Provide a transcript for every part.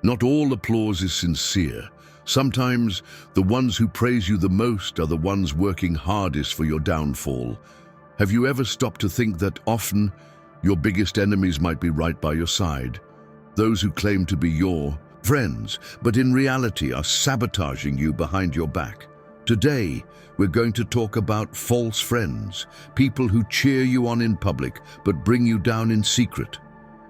Not all applause is sincere. Sometimes the ones who praise you the most are the ones working hardest for your downfall. Have you ever stopped to think that often your biggest enemies might be right by your side? Those who claim to be your friends, but in reality are sabotaging you behind your back. Today, we're going to talk about false friends, people who cheer you on in public but bring you down in secret.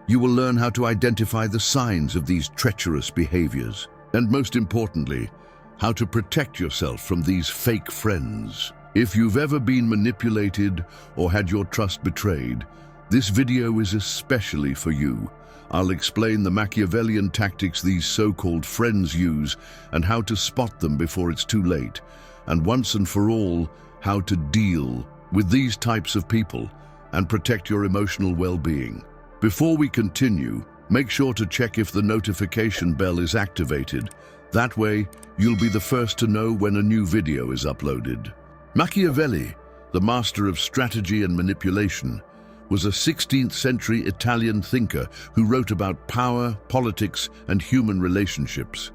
You will learn how to identify the signs of these treacherous behaviors, and most importantly, how to protect yourself from these fake friends. If you've ever been manipulated or had your trust betrayed, this video is especially for you. I'll explain the Machiavellian tactics these so-called friends use and how to spot them before it's too late, and once and for all, how to deal with these types of people and protect your emotional well-being. Before we continue, make sure to check if the notification bell is activated. That way, you'll be the first to know when a new video is uploaded. Machiavelli, the master of strategy and manipulation, was a 16th century Italian thinker who wrote about power, politics, and human relationships.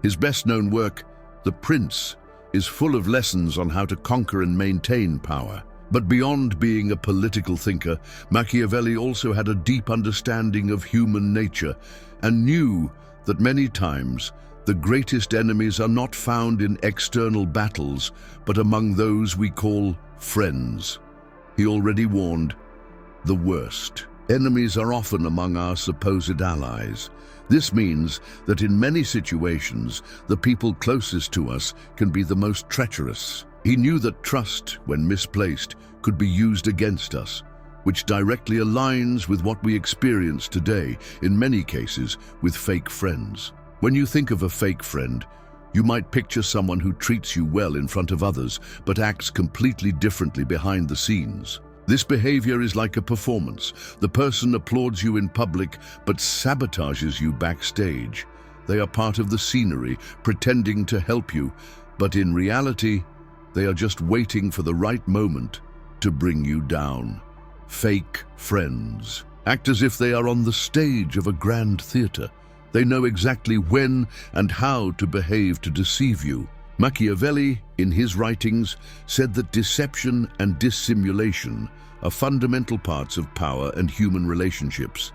His best-known work, The Prince, is full of lessons on how to conquer and maintain power. But beyond being a political thinker, Machiavelli also had a deep understanding of human nature and knew that many times the greatest enemies are not found in external battles, but among those we call friends. He already warned, the worst enemies are often among our supposed allies. This means that in many situations, the people closest to us can be the most treacherous. He knew that trust, when misplaced, could be used against us, which directly aligns with what we experience today, in many cases, with fake friends. When you think of a fake friend, you might picture someone who treats you well in front of others, but acts completely differently behind the scenes. This behavior is like a performance. The person applauds you in public, but sabotages you backstage. They are part of the scenery, pretending to help you, but in reality, they are just waiting for the right moment to bring you down. Fake friends act as if they are on the stage of a grand theater. They know exactly when and how to behave to deceive you. Machiavelli, in his writings, said that deception and dissimulation are fundamental parts of power and human relationships.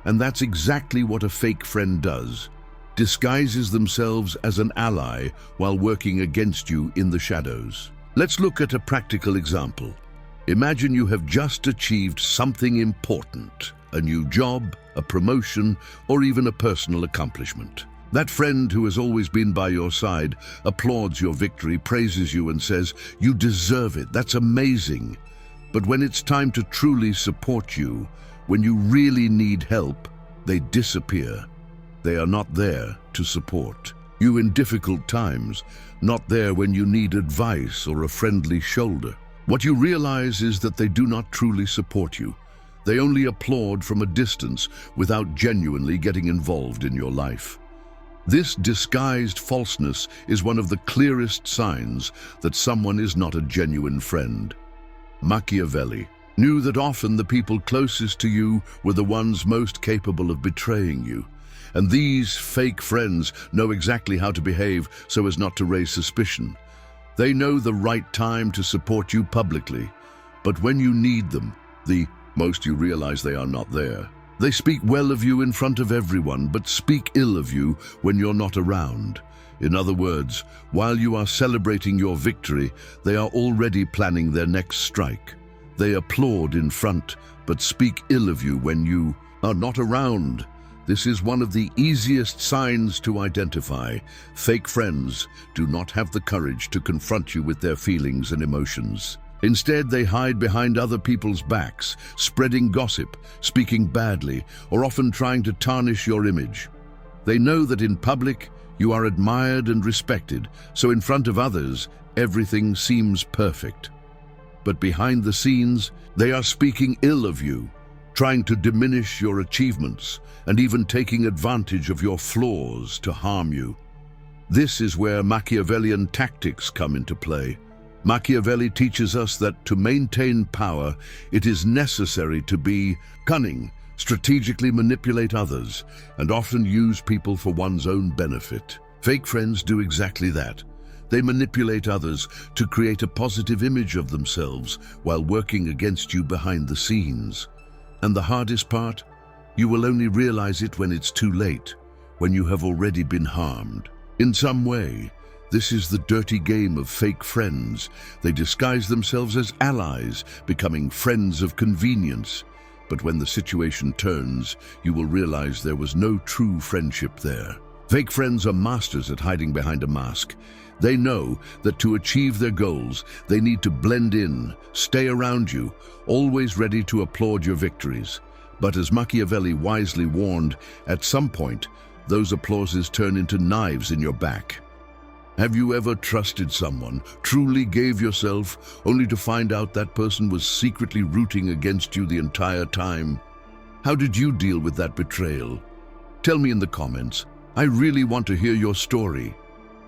And that's exactly what a fake friend does. Disguises themselves as an ally while working against you in the shadows. Let's look at a practical example. Imagine you have just achieved something important, a new job, a promotion, or even a personal accomplishment. That friend who has always been by your side applauds your victory, praises you, and says, "You deserve it, that's amazing." But when it's time to truly support you, when you really need help, they disappear. They are not there to support you in difficult times, not there when you need advice or a friendly shoulder. What you realize is that they do not truly support you. They only applaud from a distance without genuinely getting involved in your life. This disguised falseness is one of the clearest signs that someone is not a genuine friend. Machiavelli knew that often the people closest to you were the ones most capable of betraying you. And these fake friends know exactly how to behave so as not to raise suspicion. They know the right time to support you publicly, but when you need them, the most you realize they are not there. They speak well of you in front of everyone, but speak ill of you when you're not around. In other words, while you are celebrating your victory, they are already planning their next strike. They applaud in front, but speak ill of you when you are not around. This is one of the easiest signs to identify. Fake friends do not have the courage to confront you with their feelings and emotions. Instead, they hide behind other people's backs, spreading gossip, speaking badly, or often trying to tarnish your image. They know that in public, you are admired and respected, so in front of others, everything seems perfect. But behind the scenes, they are speaking ill of you, trying to diminish your achievements, and even taking advantage of your flaws to harm you. This is where Machiavellian tactics come into play. Machiavelli teaches us that to maintain power, it is necessary to be cunning, strategically manipulate others, and often use people for one's own benefit. Fake friends do exactly that. They manipulate others to create a positive image of themselves while working against you behind the scenes. And the hardest part? You will only realize it when it's too late, when you have already been harmed. In some way, this is the dirty game of fake friends. They disguise themselves as allies, becoming friends of convenience. But when the situation turns, you will realize there was no true friendship there. Fake friends are masters at hiding behind a mask. They know that to achieve their goals, they need to blend in, stay around you, always ready to applaud your victories. But as Machiavelli wisely warned, at some point, those applauses turn into knives in your back. Have you ever trusted someone, truly gave yourself, only to find out that person was secretly rooting against you the entire time? How did you deal with that betrayal? Tell me in the comments. I really want to hear your story.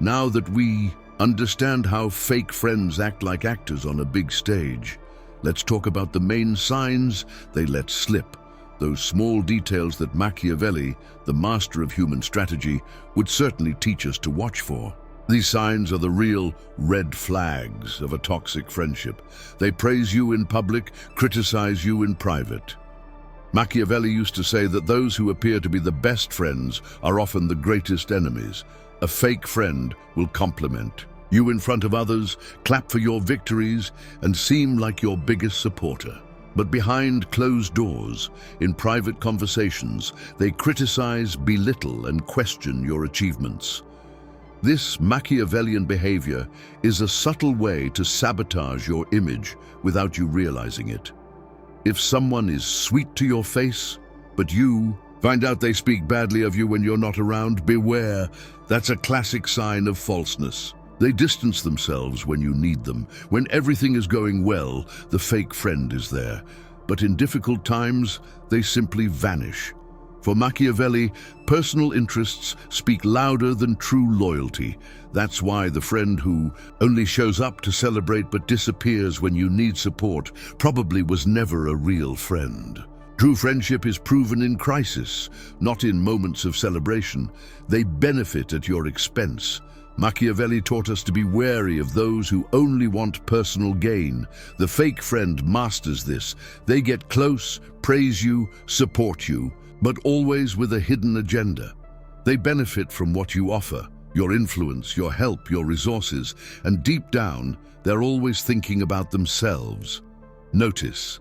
Now that we understand how fake friends act like actors on a big stage, let's talk about the main signs they let slip. Those small details that Machiavelli, the master of human strategy, would certainly teach us to watch for. These signs are the real red flags of a toxic friendship. They praise you in public, criticize you in private. Machiavelli used to say that those who appear to be the best friends are often the greatest enemies. A fake friend will compliment you in front of others, clap for your victories, and seem like your biggest supporter. But behind closed doors, in private conversations, they criticize, belittle, and question your achievements. This Machiavellian behavior is a subtle way to sabotage your image without you realizing it. If someone is sweet to your face, but you find out they speak badly of you when you're not around, beware. That's a classic sign of falseness. They distance themselves when you need them. When everything is going well, the fake friend is there. But in difficult times, they simply vanish. For Machiavelli, personal interests speak louder than true loyalty. That's why the friend who only shows up to celebrate but disappears when you need support probably was never a real friend. True friendship is proven in crisis, not in moments of celebration. They benefit at your expense. Machiavelli taught us to be wary of those who only want personal gain. The fake friend masters this. They get close, praise you, support you, but always with a hidden agenda. They benefit from what you offer, your influence, your help, your resources, and deep down, they're always thinking about themselves. Notice,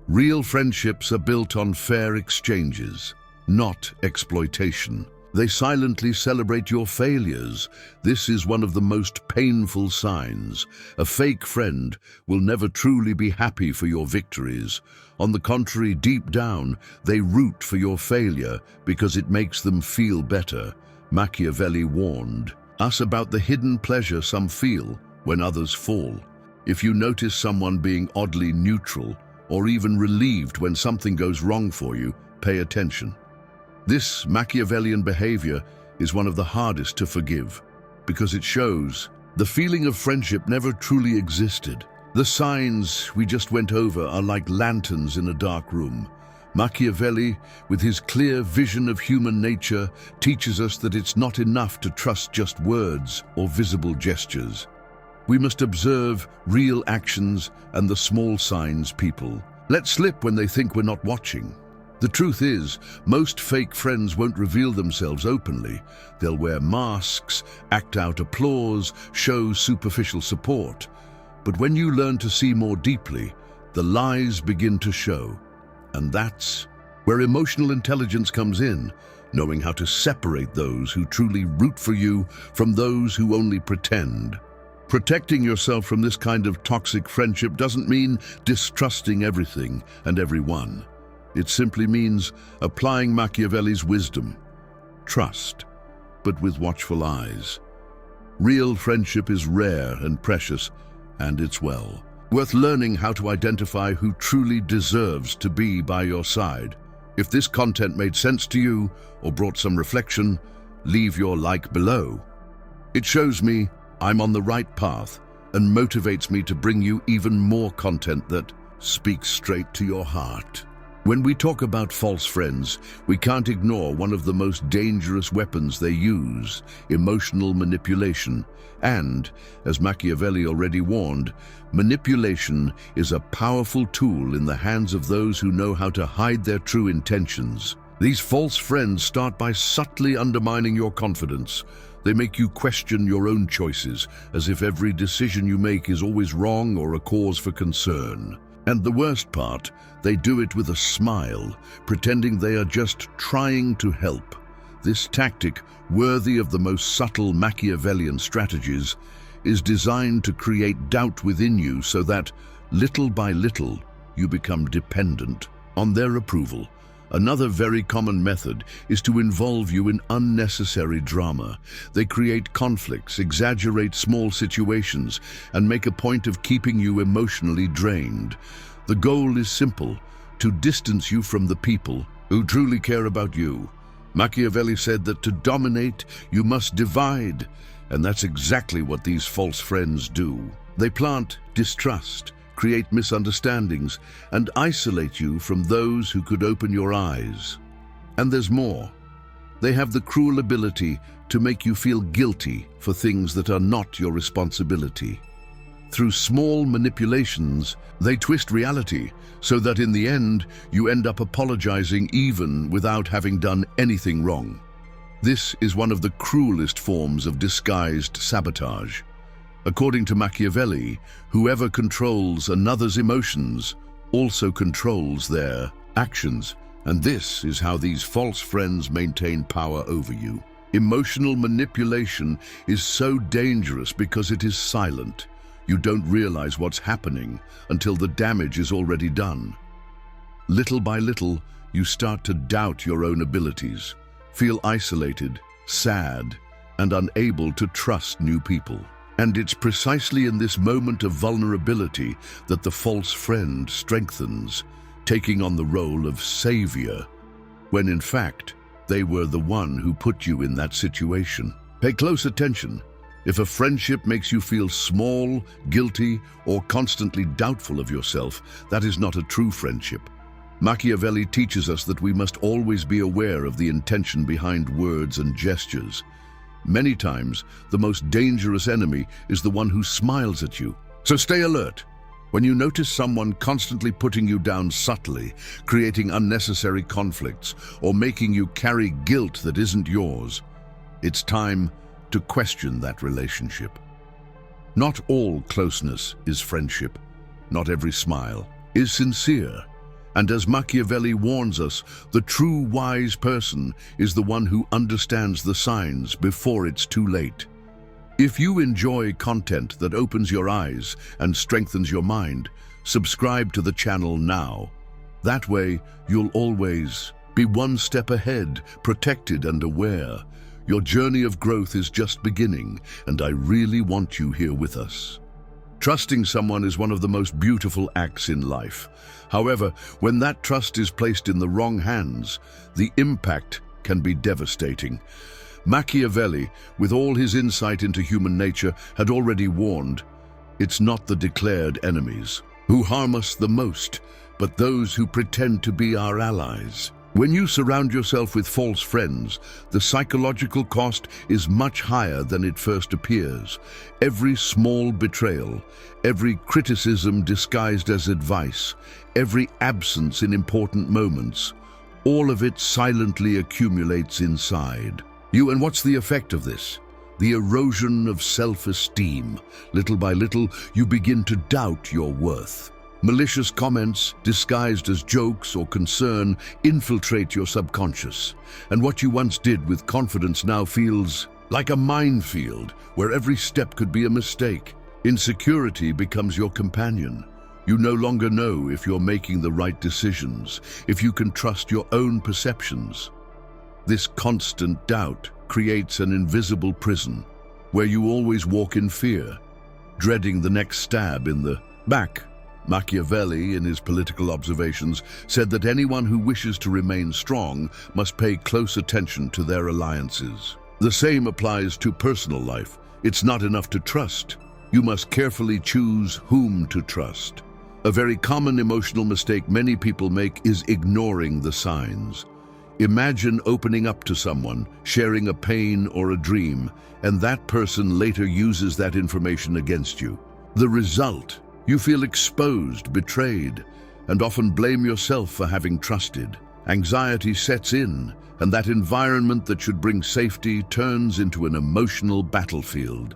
real friendships are built on fair exchanges, not exploitation. They silently celebrate your failures. This is one of the most painful signs. A fake friend will never truly be happy for your victories. On the contrary, deep down, they root for your failure because it makes them feel better. Machiavelli warned us about the hidden pleasure some feel when others fall. If you notice someone being oddly neutral or even relieved when something goes wrong for you, pay attention. This Machiavellian behavior is one of the hardest to forgive because it shows the feeling of friendship never truly existed. The signs we just went over are like lanterns in a dark room. Machiavelli, with his clear vision of human nature, teaches us that it's not enough to trust just words or visible gestures. We must observe real actions and the small signs people let slip when they think we're not watching. The truth is, most fake friends won't reveal themselves openly. They'll wear masks, act out applause, show superficial support. But when you learn to see more deeply, the lies begin to show. And that's where emotional intelligence comes in, knowing how to separate those who truly root for you from those who only pretend. Protecting yourself from this kind of toxic friendship doesn't mean distrusting everything and everyone. It simply means applying Machiavelli's wisdom. Trust, but with watchful eyes. Real friendship is rare and precious, and it's worth learning how to identify who truly deserves to be by your side. If this content made sense to you or brought some reflection, leave your like below. It shows me I'm on the right path and motivates me to bring you even more content that speaks straight to your heart. When we talk about false friends, we can't ignore one of the most dangerous weapons they use: emotional manipulation. And, as Machiavelli already warned, manipulation is a powerful tool in the hands of those who know how to hide their true intentions. These false friends start by subtly undermining your confidence. They make you question your own choices, as if every decision you make is always wrong or a cause for concern. And the worst part, they do it with a smile, pretending they are just trying to help. This tactic, worthy of the most subtle Machiavellian strategies, is designed to create doubt within you so that, little by little, you become dependent on their approval. Another very common method is to involve you in unnecessary drama. They create conflicts, exaggerate small situations, and make a point of keeping you emotionally drained. The goal is simple: to distance you from the people who truly care about you. Machiavelli said that to dominate, you must divide, and that's exactly what these false friends do. They plant distrust, create misunderstandings, and isolate you from those who could open your eyes. And there's more. They have the cruel ability to make you feel guilty for things that are not your responsibility. Through small manipulations, they twist reality so that in the end, you end up apologizing even without having done anything wrong. This is one of the cruelest forms of disguised sabotage. According to Machiavelli, whoever controls another's emotions also controls their actions, and this is how these false friends maintain power over you. Emotional manipulation is so dangerous because it is silent. You don't realize what's happening until the damage is already done. Little by little, you start to doubt your own abilities, feel isolated, sad, and unable to trust new people. And it's precisely in this moment of vulnerability that the false friend strengthens, taking on the role of savior, when in fact, they were the one who put you in that situation. Pay close attention. If a friendship makes you feel small, guilty, or constantly doubtful of yourself, that is not a true friendship. Machiavelli teaches us that we must always be aware of the intention behind words and gestures. Many times, the most dangerous enemy is the one who smiles at you. So stay alert. When you notice someone constantly putting you down subtly, creating unnecessary conflicts, or making you carry guilt that isn't yours, it's time to question that relationship. Not all closeness is friendship. Not every smile is sincere. And as Machiavelli warns us, the true wise person is the one who understands the signs before it's too late. If you enjoy content that opens your eyes and strengthens your mind, subscribe to the channel now. That way, you'll always be one step ahead, protected and aware. Your journey of growth is just beginning, and I really want you here with us. Trusting someone is one of the most beautiful acts in life. However, when that trust is placed in the wrong hands, the impact can be devastating. Machiavelli, with all his insight into human nature, had already warned, it's not the declared enemies who harm us the most, but those who pretend to be our allies. When you surround yourself with false friends, the psychological cost is much higher than it first appears. Every small betrayal, every criticism disguised as advice, every absence in important moments, all of it silently accumulates inside you. And what's the effect of this? The erosion of self-esteem. Little by little, you begin to doubt your worth. Malicious comments, disguised as jokes or concern, infiltrate your subconscious. And what you once did with confidence now feels like a minefield where every step could be a mistake. Insecurity becomes your companion. You no longer know if you're making the right decisions, if you can trust your own perceptions. This constant doubt creates an invisible prison where you always walk in fear, dreading the next stab in the back. Machiavelli, in his political observations, said that anyone who wishes to remain strong must pay close attention to their alliances. The same applies to personal life. It's not enough to trust. You must carefully choose whom to trust. A very common emotional mistake many people make is ignoring the signs. Imagine opening up to someone, sharing a pain or a dream, and that person later uses that information against you. The result: you feel exposed, betrayed, and often blame yourself for having trusted. Anxiety sets in, and that environment that should bring safety turns into an emotional battlefield.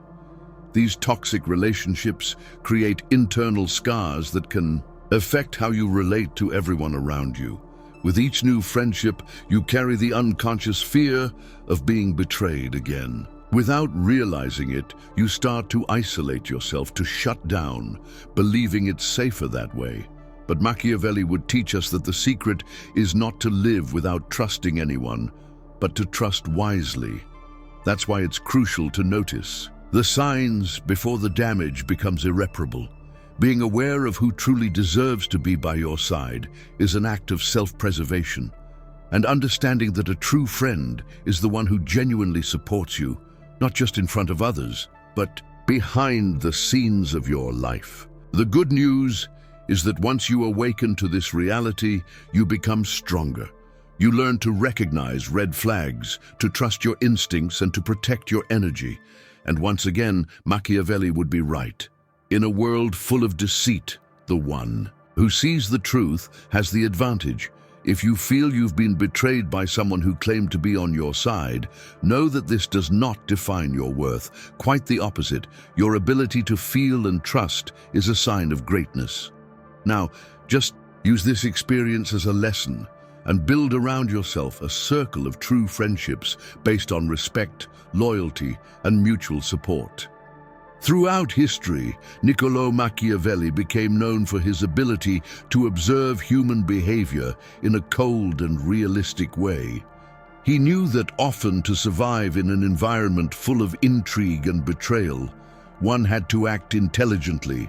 These toxic relationships create internal scars that can affect how you relate to everyone around you. With each new friendship, you carry the unconscious fear of being betrayed again. Without realizing it, you start to isolate yourself, to shut down, believing it's safer that way. But Machiavelli would teach us that the secret is not to live without trusting anyone, but to trust wisely. That's why it's crucial to notice the signs before the damage becomes irreparable. Being aware of who truly deserves to be by your side is an act of self-preservation. And understanding that a true friend is the one who genuinely supports you, not just in front of others, but behind the scenes of your life. The good news is that once you awaken to this reality, you become stronger. You learn to recognize red flags, to trust your instincts, and to protect your energy. And once again, Machiavelli would be right. In a world full of deceit, the one who sees the truth has the advantage. If you feel you've been betrayed by someone who claimed to be on your side, know that this does not define your worth. Quite the opposite. Your ability to feel and trust is a sign of greatness. Now, just use this experience as a lesson and build around yourself a circle of true friendships based on respect, loyalty, and mutual support. Throughout history, Niccolò Machiavelli became known for his ability to observe human behavior in a cold and realistic way. He knew that often to survive in an environment full of intrigue and betrayal, one had to act intelligently,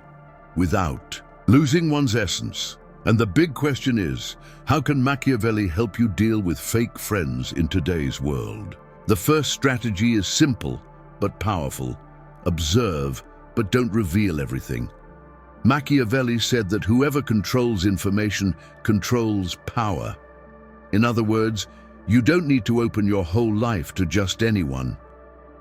without losing one's essence. And the big question is, how can Machiavelli help you deal with fake friends in today's world? The first strategy is simple, but powerful. Observe, but don't reveal everything. Machiavelli said that whoever controls information controls power. In other words, you don't need to open your whole life to just anyone.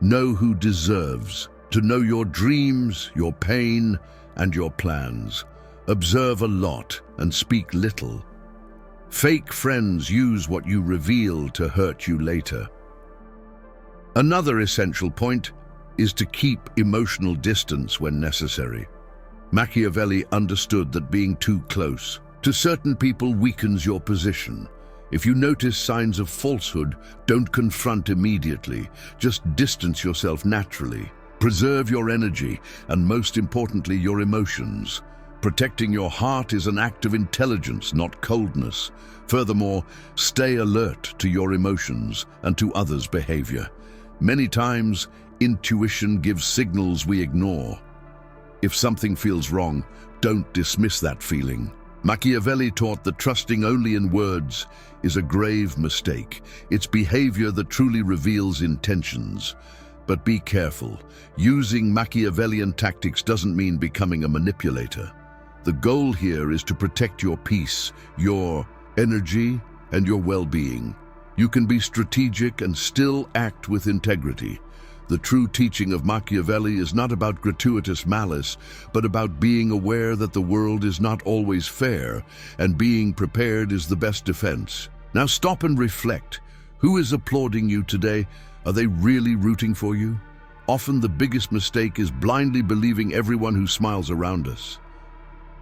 Know who deserves to know your dreams, your pain, and your plans. Observe a lot and speak little. Fake friends use what you reveal to hurt you later. Another essential point is to keep emotional distance when necessary. Machiavelli understood that being too close to certain people weakens your position. If you notice signs of falsehood, don't confront immediately. Just distance yourself naturally. Preserve your energy and, most importantly, your emotions. Protecting your heart is an act of intelligence, not coldness. Furthermore, stay alert to your emotions and to others' behavior. Many times, intuition gives signals we ignore. If something feels wrong, don't dismiss that feeling. Machiavelli taught that trusting only in words is a grave mistake. It's behavior that truly reveals intentions. But be careful. Using Machiavellian tactics doesn't mean becoming a manipulator. The goal here is to protect your peace, your energy, and your well-being. You can be strategic and still act with integrity. The true teaching of Machiavelli is not about gratuitous malice, but about being aware that the world is not always fair, and being prepared is the best defense. Now stop and reflect. Who is applauding you today? Are they really rooting for you? Often the biggest mistake is blindly believing everyone who smiles around us.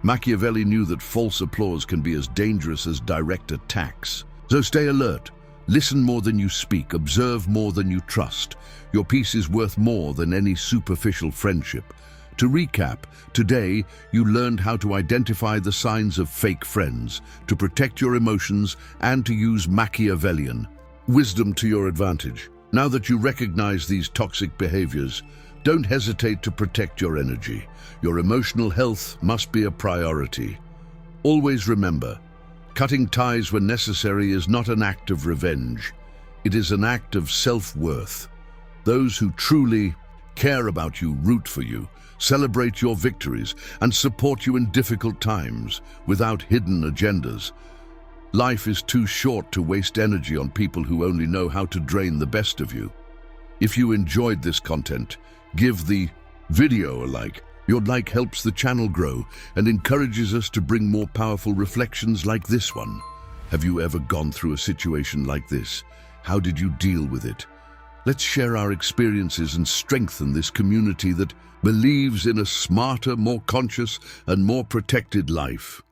Machiavelli knew that false applause can be as dangerous as direct attacks. So stay alert. Listen more than you speak. Observe more than you trust. Your peace is worth more than any superficial friendship. To recap, today you learned how to identify the signs of fake friends, to protect your emotions, and to use Machiavellian wisdom to your advantage. Now that you recognize these toxic behaviors, don't hesitate to protect your energy. Your emotional health must be a priority. Always remember, cutting ties when necessary is not an act of revenge. It is an act of self-worth. Those who truly care about you, root for you, celebrate your victories, and support you in difficult times without hidden agendas. Life is too short to waste energy on people who only know how to drain the best of you. If you enjoyed this content, give the video a like. Your like helps the channel grow and encourages us to bring more powerful reflections like this one. Have you ever gone through a situation like this? How did you deal with it? Let's share our experiences and strengthen this community that believes in a smarter, more conscious, and more protected life.